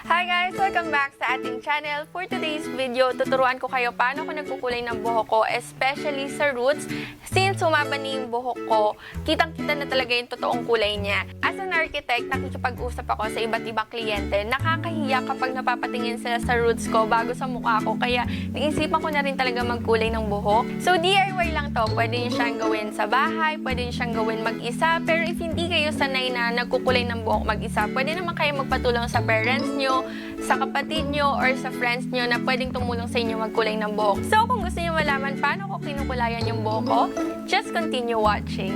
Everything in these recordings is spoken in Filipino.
Hi guys! Welcome back sa ating channel. For today's video, tuturuan ko kayo paano ko nagkukulay ng buhok ko, especially sa roots. Since humaba na yung buhok ko, kitang-kita na talaga yung totoong kulay niya. As an architect, nakikipag-usap ako sa iba't ibang kliyente. Nakakahiya kapag napapatingin sila sa roots ko bago sa mukha ko. Kaya naisipan ko na rin talaga magkulay ng buhok. So DIY lang to. Pwede nyo siyang gawin sa bahay, pwede nyo siyang gawin mag-isa. Pero if hindi kayo sanay na nagkukulay ng buhok mag-isa, pwede naman kayo magpatulong sa parents nyo, sa kapatid nyo, or sa friends nyo na pwedeng tumulong sa inyo magkulay ng buhok. So, kung gusto nyo malaman paano ko kinukulayan yung buhok ko, just continue watching.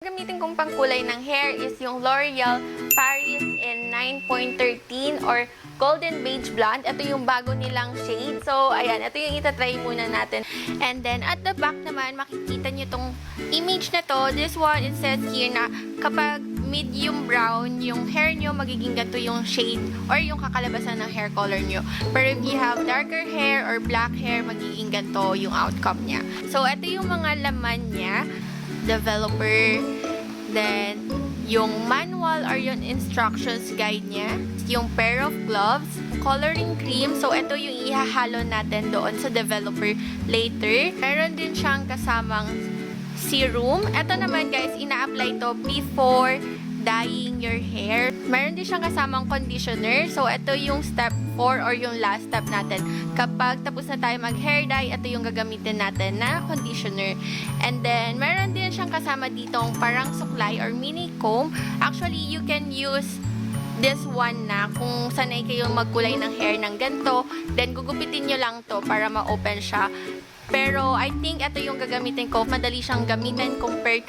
Gamitin kong pangkulay ng hair is yung L'Oreal Paris in 9.13 or Golden Beige Blonde. Ito yung bago nilang shade. So, ayan. Ito yung itatry muna natin. And then, at the back naman, makikita nyo itong image na to. This one, it says here na kapag medium brown yung hair nyo, magiging ganito yung shade or yung kakalabasan ng hair color nyo. Pero if you have darker hair or black hair, magiging ganito yung outcome niya. So, ito yung mga laman niya. Developer, then yung manual or yung instructions guide niya, yung pair of gloves, coloring cream. So, ito yung ihahalo natin doon sa developer later. Meron din siyang kasamang serum. Ito naman guys, ina-apply to before dyeing your hair. Meron din siyang kasamang conditioner. So, ito yung step 4 or yung last step natin. Kapag tapos na tayo mag-hair dye, ito yung gagamitin natin na conditioner. And then, meron din siyang kasama ditong parang suklay or mini comb. Actually, you can use this one na kung sanay kayo magkulay ng hair ng ganito, then gugupitin nyo lang to para ma-open siya. Pero, I think ito yung gagamitin ko. Madali siyang gamitin compared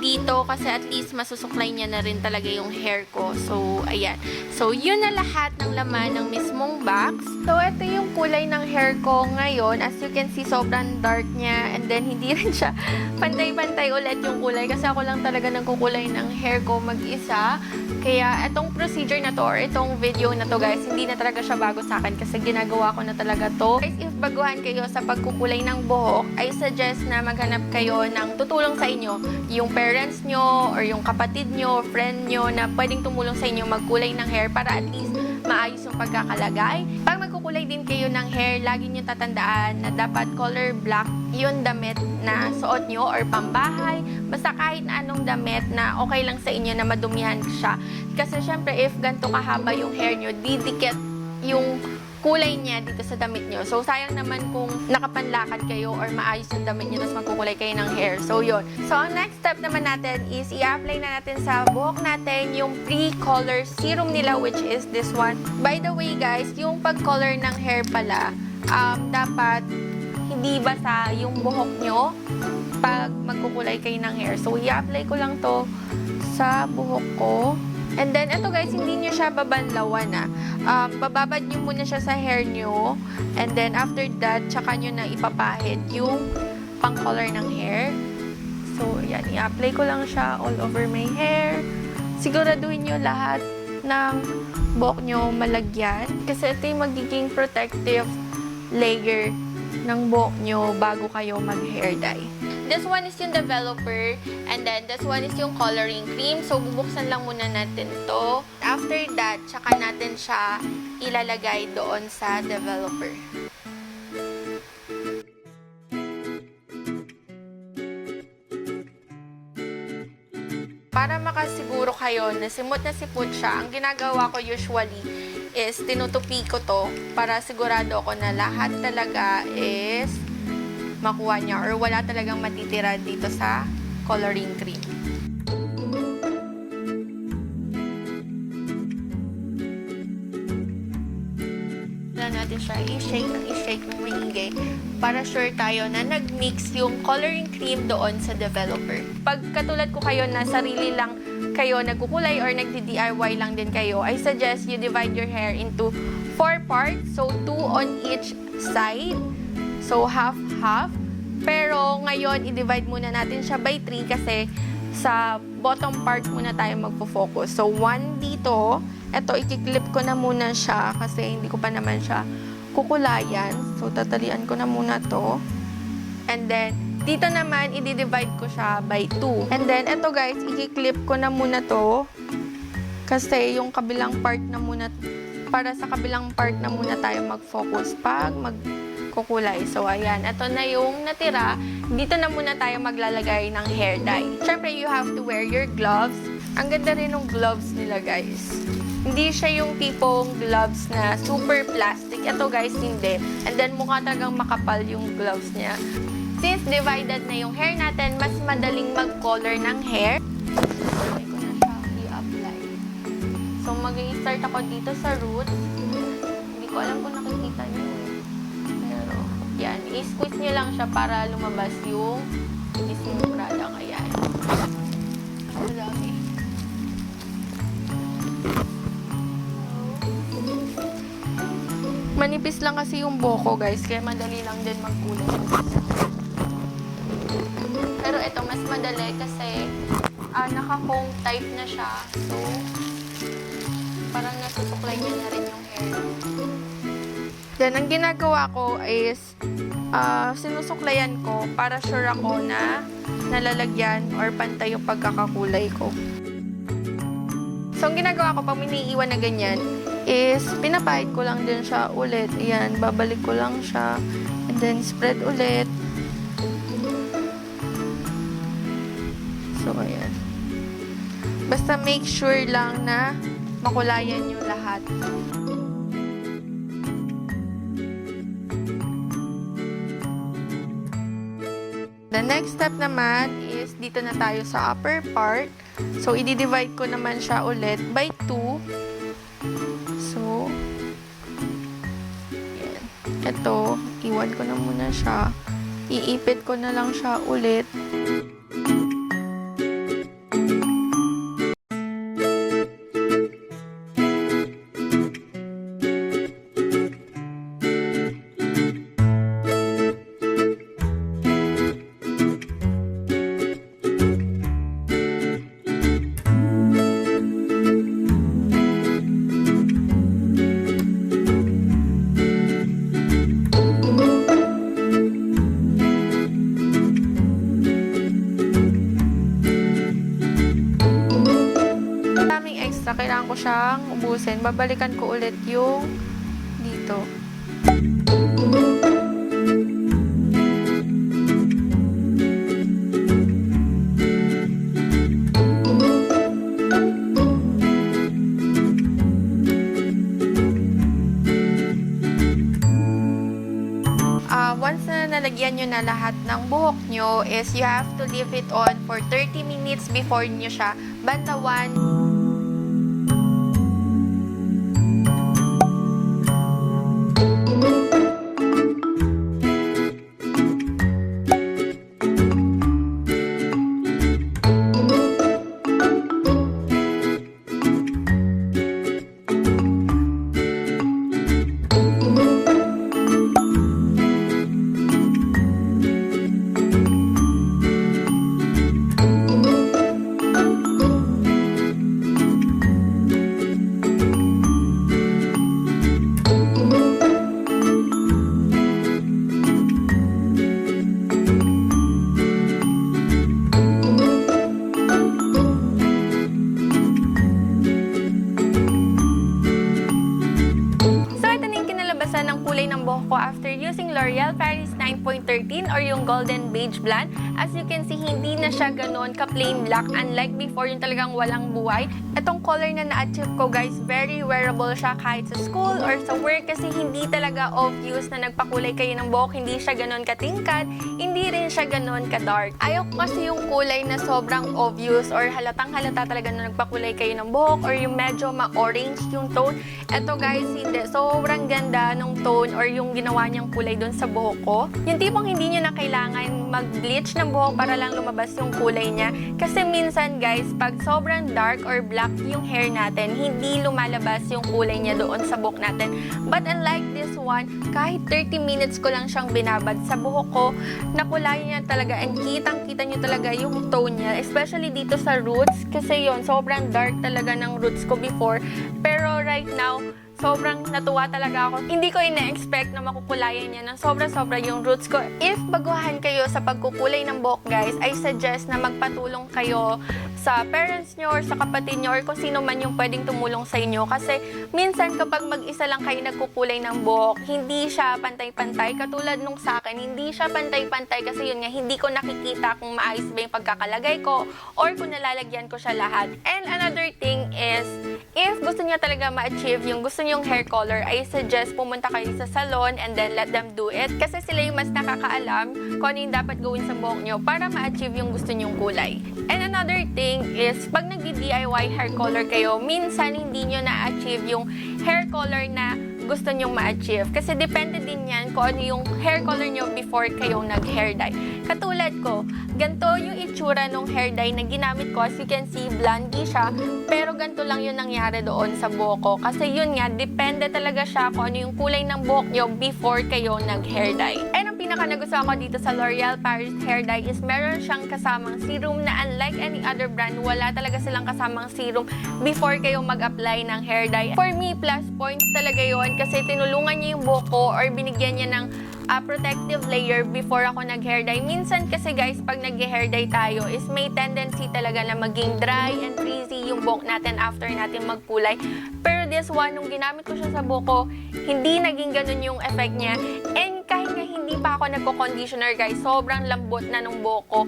dito kasi at least masusuklay niya na rin talaga yung hair ko. So, ayan. So, yun na lahat ng laman ng mismong box. So, ito yung kulay ng hair ko ngayon. As you can see, sobrang dark niya. And then, hindi rin siya pantay-pantay ulit yung kulay kasi ako lang talaga nagkukulay ng hair ko mag-isa. Kaya, itong procedure na to or itong video na to guys, hindi na talaga siya bago sa akin kasi ginagawa ko na talaga to. Guys, if baguhan kayo sa pagkukulay ng buhok, I suggest na maghanap kayo ng tutulong sa inyo. Yung parents nyo, or yung kapatid nyo, friend nyo, na pwedeng tumulong sa inyo magkulay ng hair para at least maayos yung pagkakalagay. Pag magkukulay din kayo ng hair, lagi nyo tatandaan na dapat color black yung damit na suot nyo or pambahay. Basta kahit na anong damit na okay lang sa inyo na madumihan siya. Kasi syempre, if ganito kahaba yung hair nyo, didikit yung kulay niya dito sa damit nyo. So, sayang naman kung nakapanlakad kayo or maayos yung damit nyo tapos magkukulay kayo ng hair. So, yun. So, ang next step naman natin is i-apply na natin sa buhok natin yung pre-color serum nila, which is this one. By the way, guys, yung pag-color ng hair pala, dapat hindi basa yung buhok nyo pag magkukulay kayo ng hair. So, i-apply ko lang to sa buhok ko. And then, ito guys, hindi nyo siya babanlawan bababad nyo muna siya sa hair nyo. And then, after that, tsaka nyo na ipapahid yung pang-color ng hair. So, yan. I-apply ko lang siya all over my hair. Siguraduhin nyo lahat ng buhok nyo malagyan. Kasi ito yung magiging protective layer ng buhok nyo bago kayo mag-hair dye. This one is yung developer, and then this one is yung coloring cream. So, bubuksan lang muna natin to. After that, tsaka natin siya ilalagay doon sa developer. Para makasiguro kayo na simot na sipot siya, ang ginagawa ko usually is tinutupi ko to para sigurado ako na lahat talaga is makuha niya or wala talagang matitira dito sa coloring cream. Natin siya i-shake ng maingay para sure tayo na nag-mix yung coloring cream doon sa developer. Pag katulad ko kayo na sarili lang kayo nagkukulay or nagdi-DIY lang din kayo, I suggest you divide your hair into 4 parts. So, 2 on each side. So, half-half. Pero, ngayon, i-divide muna natin siya by 3 kasi sa bottom part muna tayo magpo-focus. So, 1 dito. Ito, i-clip ko na muna siya kasi hindi ko pa naman siya kukulayan. So, tatalian ko na muna to. And then, dito naman, i-divide ko siya by 2. And then, eto guys, i-clip ko na muna to. Kasi yung kabilang part na muna, para sa kabilang part na muna tayo mag-focus pag magkukulay. So, ayan. Eto na yung natira. Dito na muna tayo maglalagay ng hair dye. Siyempre, you have to wear your gloves. Ang ganda rin ng gloves nila, guys. Hindi siya yung tipong gloves na super plastic. Ito guys, hindi. And then mukha talagang makapal yung gloves niya. Since divided na yung hair natin, mas madaling mag-color ng hair. Try ko na siya i-apply. So mag-i-start ako dito sa roots. Hindi ko alam kung nakikita niyo eh. Pero, yan. I-squeeze niyo lang siya para lumabas yung mismong product. Ayan. Ang dami. Manipis lang kasi yung buhok ko, guys, kaya madali lang din magkulay. Pero ito, mas madali kasi naka-comb type na siya. So, parang nasusuklay niya na rin yung hair. Then, ang ginagawa ko is sinusuklayan ko para sure ako na nalalagyan or pantay yung pagkakakulay ko. So, ang ginagawa ko pag miniiwan na ganyan is pinapahid ko lang din siya ulit. Ayan, babalik ko lang siya. And then, spread ulit. So, ayan. Basta make sure lang na makulayan yung lahat. The next step naman is dito na tayo sa upper part. So, i-divide ko naman siya ulit by 2. So, yan. Ito, iwan ko na muna siya. Iipit ko na lang siya ulit. Kailangan ko siyang ubusin. Babalikan ko ulit yung dito. Once na nalagyan nyo na lahat ng buhok nyo is you have to leave it on for 30 minutes before nyo siya bantawan. After using L'Oreal Paris 9.13 or yung Golden Beige Blonde, as you can see, hindi na siya ganon ka-plain black. Unlike before, yung talagang walang buhay. Itong color na na-achieve ko, guys, very wearable siya kahit sa school or sa work kasi hindi talaga obvious na nagpakulay kayo ng buhok. Hindi siya ganon katingkad, hindi rin siya ganon ka-dark. Ayaw ko kasi yung kulay na sobrang obvious or halatang-halata talaga na nagpakulay kayo ng buhok or yung medyo ma-orange yung tone. Ito, guys, hindi. Sobrang ganda ng tone or yung ginawa niyang kulay doon sa buhok ko. Yung tipong hindi niyo na kailangan mag-bleach ng buhok para lang lumabas yung kulay niya. Kasi minsan, guys, pag sobrang dark or black yung hair natin, hindi lumalabas yung kulay niya doon sa buhok natin. But unlike this one, kahit 30 minutes ko lang siyang binabad sa buhok ko, nakulayan niya talaga and kitang-kita niyo talaga yung tone niya. Especially dito sa roots kasi yon sobrang dark talaga ng roots ko before. Pero right now, sobrang natuwa talaga ako. Hindi ko ina-expect na makukulayan niya ng sobra-sobra yung roots ko. If baguhan kayo sa pagkukulay ng buhok guys, I suggest na magpatulong kayo sa parents nyo or sa kapatid nyo or kung sino man yung pwedeng tumulong sa inyo. Kasi minsan kapag mag-isa lang kayo nagkukulay ng buhok, hindi siya pantay-pantay. Katulad nung sa akin, hindi siya pantay-pantay kasi yun nga, hindi ko nakikita kung maayos ba yung pagkakalagay ko or kung nalalagyan ko siya lahat. And another thing is, if gusto niya talaga ma-achieve yung gusto niyong hair color, I suggest pumunta kayo sa salon and then let them do it. Kasi sila yung mas nakakaalam kung ano yung dapat gawin sa buhok nyo para ma-achieve yung gusto niyong kulay. And another thing is, pag nag-DIY hair color kayo, minsan hindi nyo na-achieve yung hair color na gusto nyong ma-achieve. Kasi depende din yan kung ano yung hair color nyo before kayong nag-hair dye. Katulad ko, ganito yung itsura ng hair dye na ginamit ko. As you can see, blondie siya. Pero ganito lang yung nangyari doon sa buhok ko. Kasi yun nga, depende talaga siya kung ano yung kulay ng buhok nyo before kayo nag-hair dye. And ang pinaka nagustuhan ko dito sa L'Oreal Paris Hair Dye is meron siyang kasamang serum na unlike any other brand, wala talaga silang kasamang serum before kayo mag-apply ng hair dye. For me, plus points talaga yon kasi tinulungan niya yung buhok ko or binigyan niya ng protective layer before ako nag-hair dye. Minsan kasi guys, pag nag-hair dye tayo is may tendency talaga na maging dry and frizzy yung buhok natin after natin magkulay. Pero this one, nung ginamit ko siya sa buhok ko, hindi naging ganun yung effect niya. And kahit nga hindi pa ako nagko-conditioner guys, sobrang lambot na nung buhok ko.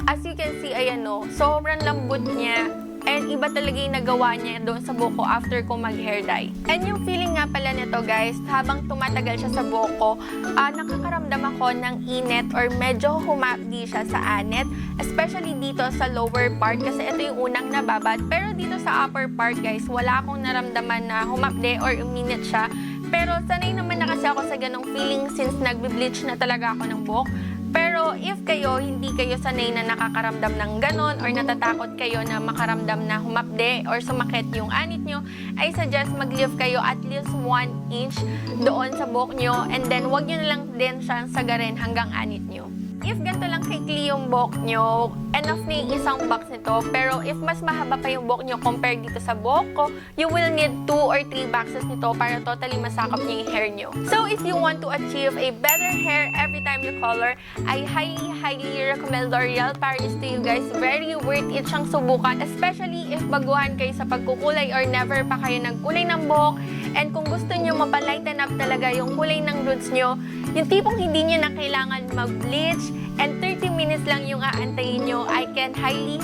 As you can see, ayan o, sobrang lambot niya. And iba talaga yung nagawa niya doon sa buhok ko after ko mag-hair dye. And yung feeling nga pala nito guys, habang tumatagal siya sa buhok ko, nakakaramdam ako ng init or medyo humapdi siya sa anit. Especially dito sa lower part kasi ito yung unang nababad. Pero dito sa upper part guys, wala akong naramdaman na humapdi or uminit siya. Pero sanay naman na kasi ako sa ganong feeling since nagbe-bleach na talaga ako ng buhok. Pero if kayo, hindi kayo sanay na nakakaramdam ng ganon or natatakot kayo na makaramdam na humapde or sumakit yung anit nyo, I suggest mag-leave kayo at least 1 inch doon sa buhok nyo and then wag nyo na lang din siyang sagarin hanggang anit nyo. If ganito lang kaikli yung buhok nyo, enough na yung isang box nito. Pero if mas mahaba pa yung buhok nyo compared dito sa buhok ko, you will need 2 or 3 boxes nito para totally masakop niya yung hair nyo. So if you want to achieve a better hair every time you color, I highly recommend L'Oreal Paris to you guys. Very worth it siyang subukan, especially if baguhan kayo sa pagkukulay or never pa kayo nagkulay ng buhok. And kung gusto nyo mapalighten up talaga yung kulay ng roots nyo, yung tipong hindi nyo na kailangan mag-bleach and 30 minutes lang yung aantayin nyo, I can highly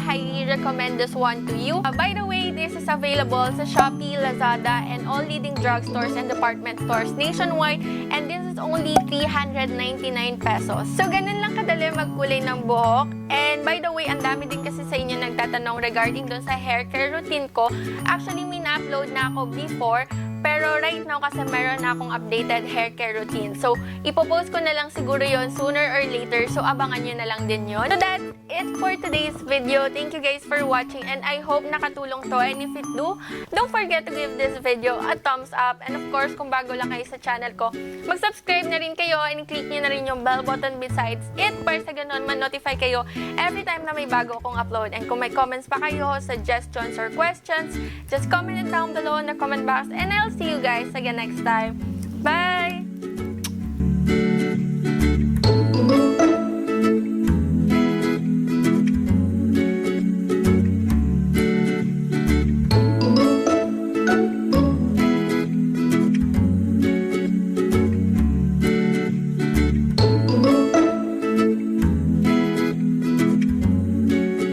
recommend this one to you. By the way, this is available sa Shopee, Lazada, and all leading drugstores and department stores nationwide. And this is only 399 pesos. So, ganun lang kadali magkulay ng buhok. And by the way, ang dami din kasi sa inyo nagtatanong regarding dun sa hair care routine ko. Actually, may na-upload na ako before. Pero right now kasi meron na akong updated hair care routine. So, ipopost ko na lang siguro yon sooner or later. So, abangan nyo na lang din yon. So, that's it for today's video. Thank you guys for watching and I hope nakatulong to. And if it do, don't forget to give this video a thumbs up. And of course, kung bago lang kayo sa channel ko, mag-subscribe na rin kayo and click nyo na rin yung bell button besides it para sa ganun man-notify kayo every time na may bago akong upload. And kung may comments pa kayo, suggestions or questions, just comment it down below in the comment box and I'll see you guys again next time. Bye!